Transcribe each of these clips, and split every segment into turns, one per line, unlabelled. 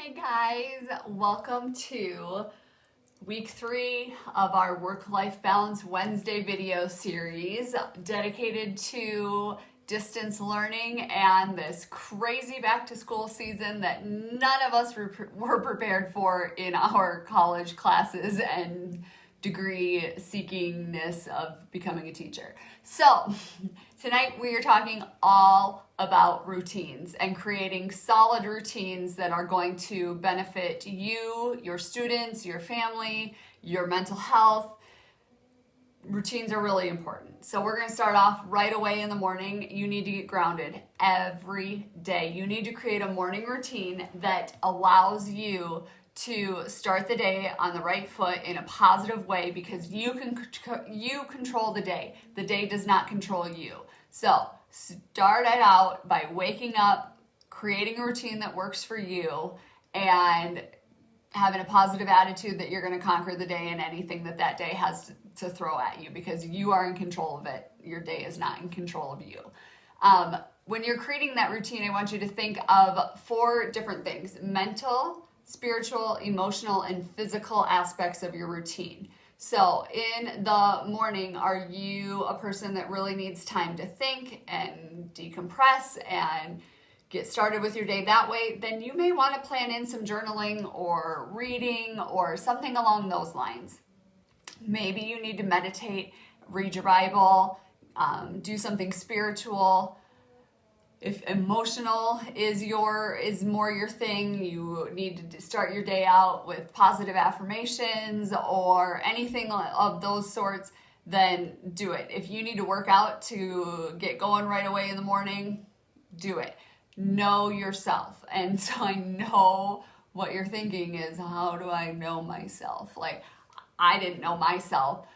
Hey guys, welcome to week 3 of our Work-Life Balance Wednesday video series dedicated to distance learning and this crazy back to school season that none of us were prepared for in our college classes and degree seekingness of becoming a teacher. So tonight we are talking all about routines and creating solid routines that are going to benefit you, your students, your family, your mental health. Routines are really important. So we're going to start off right away in the morning. You need to get grounded every day. You need to create a morning routine that allows you to start the day on the right foot in a positive way because you control the day. The day does not control you. So start it out by waking up, creating a routine that works for you, and having a positive attitude that you're going to conquer the day and anything that day has to throw at you because you are in control of it. Your day is not in control of you. When you're creating that routine, I want you to think of 4 different things: mental, spiritual, emotional, and physical aspects of your routine. So in the morning, are you a person that really needs time to think and decompress and get started with your day that way? Then you may want to plan in some journaling or reading or something along those lines. Maybe you need to meditate, read your Bible, do something spiritual. If emotional is more your thing, you need to start your day out with positive affirmations or anything of those sorts, then do it. If you need to work out to get going right away in the morning, do it. Know yourself. And so I know what you're thinking is, how do I know myself? Like, I didn't know myself.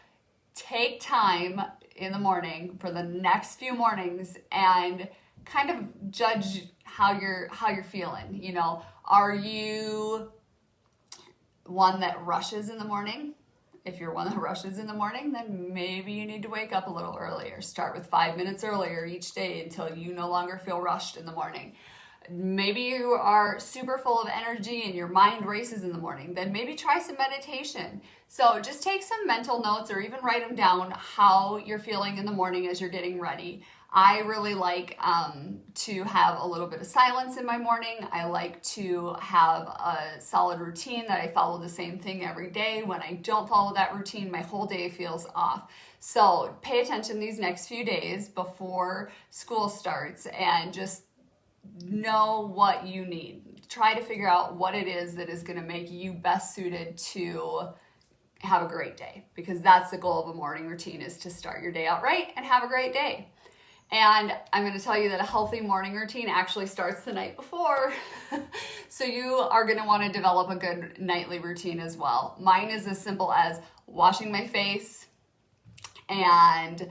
Take time in the morning for the next few mornings and kind of judge how you're feeling. You know, are you one that rushes in the morning? If you're one that rushes in the morning, then maybe you need to wake up a little earlier. Start with 5 minutes earlier each day until you no longer feel rushed in the morning. Maybe you are super full of energy and your mind races in the morning. Then maybe try some meditation. So just take some mental notes or even write them down how you're feeling in the morning as you're getting ready. I really like to have a little bit of silence in my morning. I like to have a solid routine that I follow the same thing every day. When I don't follow that routine, my whole day feels off. So pay attention these next few days before school starts and just know what you need. Try to figure out what it is that is going to make you best suited to have a great day, because that's the goal of a morning routine, is to start your day out right and have a great day. And I'm going to tell you that a healthy morning routine actually starts the night before. So you are going to want to develop a good nightly routine as well. Mine is as simple as washing my face and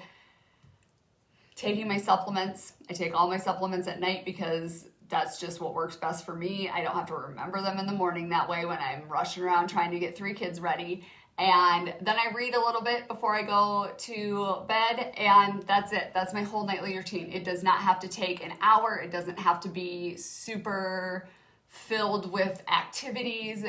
taking my supplements. I take all my supplements at night because that's just what works best for me. I don't have to remember them in the morning that way when I'm rushing around trying to get 3 kids ready. And then I read a little bit before I go to bed, and that's it. That's my whole nightly routine. It does not have to take an hour. It doesn't have to be super filled with activities.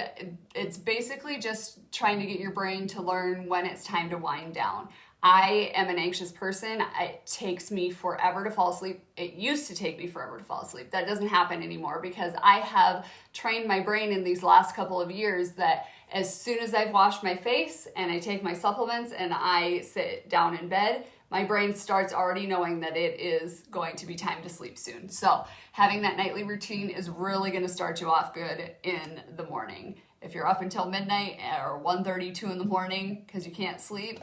It's basically just trying to get your brain to learn when it's time to wind down. I am an anxious person. It takes me forever to fall asleep. It used to take me forever to fall asleep. That doesn't happen anymore because I have trained my brain in these last couple of years that as soon as I've washed my face and I take my supplements and I sit down in bed, my brain starts already knowing that it is going to be time to sleep soon. So having that nightly routine is really going to start you off good in the morning. If you're up until midnight or 1:30, 2 in the morning because you can't sleep,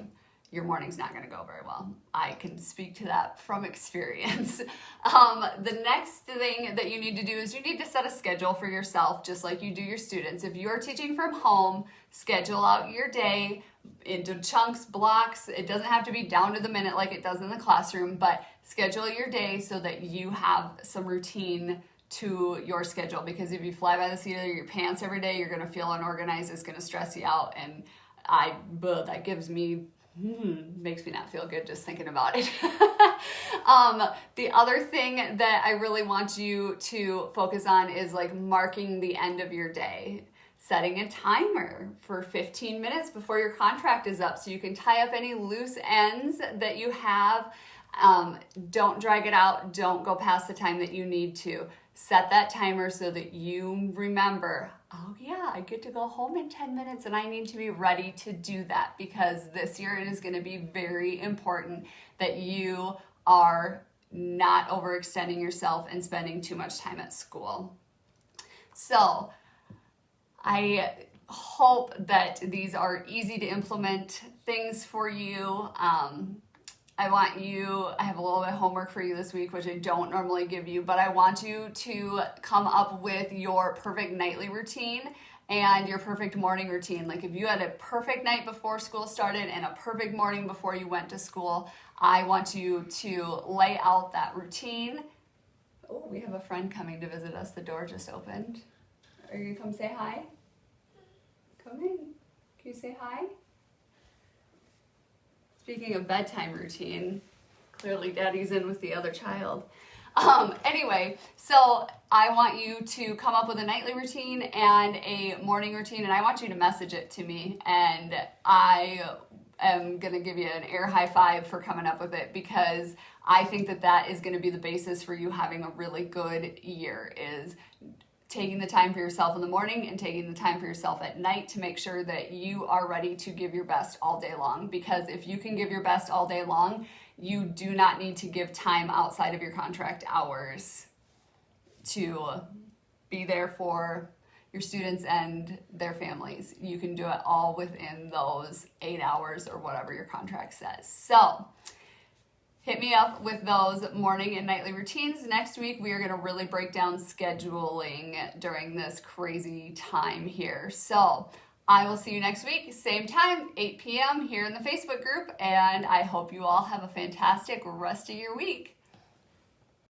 your morning's not going to go very well. I can speak to that from experience. The next thing that you need to do is you need to set a schedule for yourself, just like you do your students. If you are teaching from home, schedule out your day into chunks, blocks. It doesn't have to be down to the minute like it does in the classroom, but schedule your day so that you have some routine to your schedule. Because if you fly by the seat of your pants every day, you're going to feel unorganized. It's going to stress you out, and that gives me Makes me not feel good just thinking about it. The other thing that I really want you to focus on is like marking the end of your day. Setting a timer for 15 minutes before your contract is up so you can tie up any loose ends that you have. Don't drag it out. Don't go past the time that you need to. Set that timer so that you remember, oh yeah, I get to go home in 10 minutes and I need to be ready to do that, because this year it is going to be very important that you are not overextending yourself and spending too much time at school. So I hope that these are easy to implement things for you. I have a little bit of homework for you this week, which I don't normally give you, but I want you to come up with your perfect nightly routine and your perfect morning routine. Like if you had a perfect night before school started and a perfect morning before you went to school, I want you to lay out that routine. Oh, we have a friend coming to visit us. The door just opened. Are you gonna come say hi? Come in. Can you say hi? Speaking of bedtime routine, clearly Daddy's in with the other child. Anyway, so I want you to come up with a nightly routine and a morning routine, and I want you to message it to me, and I am going to give you an air high five for coming up with it, because I think that that is going to be the basis for you having a really good year, is taking the time for yourself in the morning and taking the time for yourself at night to make sure that you are ready to give your best all day long. Because if you can give your best all day long, you do not need to give time outside of your contract hours to be there for your students and their families. You can do it all within those 8 hours or whatever your contract says. So hit me up with those morning and nightly routines. Next week, we are going to really break down scheduling during this crazy time here. So I will see you next week, same time, 8 p.m. here in the Facebook group, and I hope you all have a fantastic rest of your week.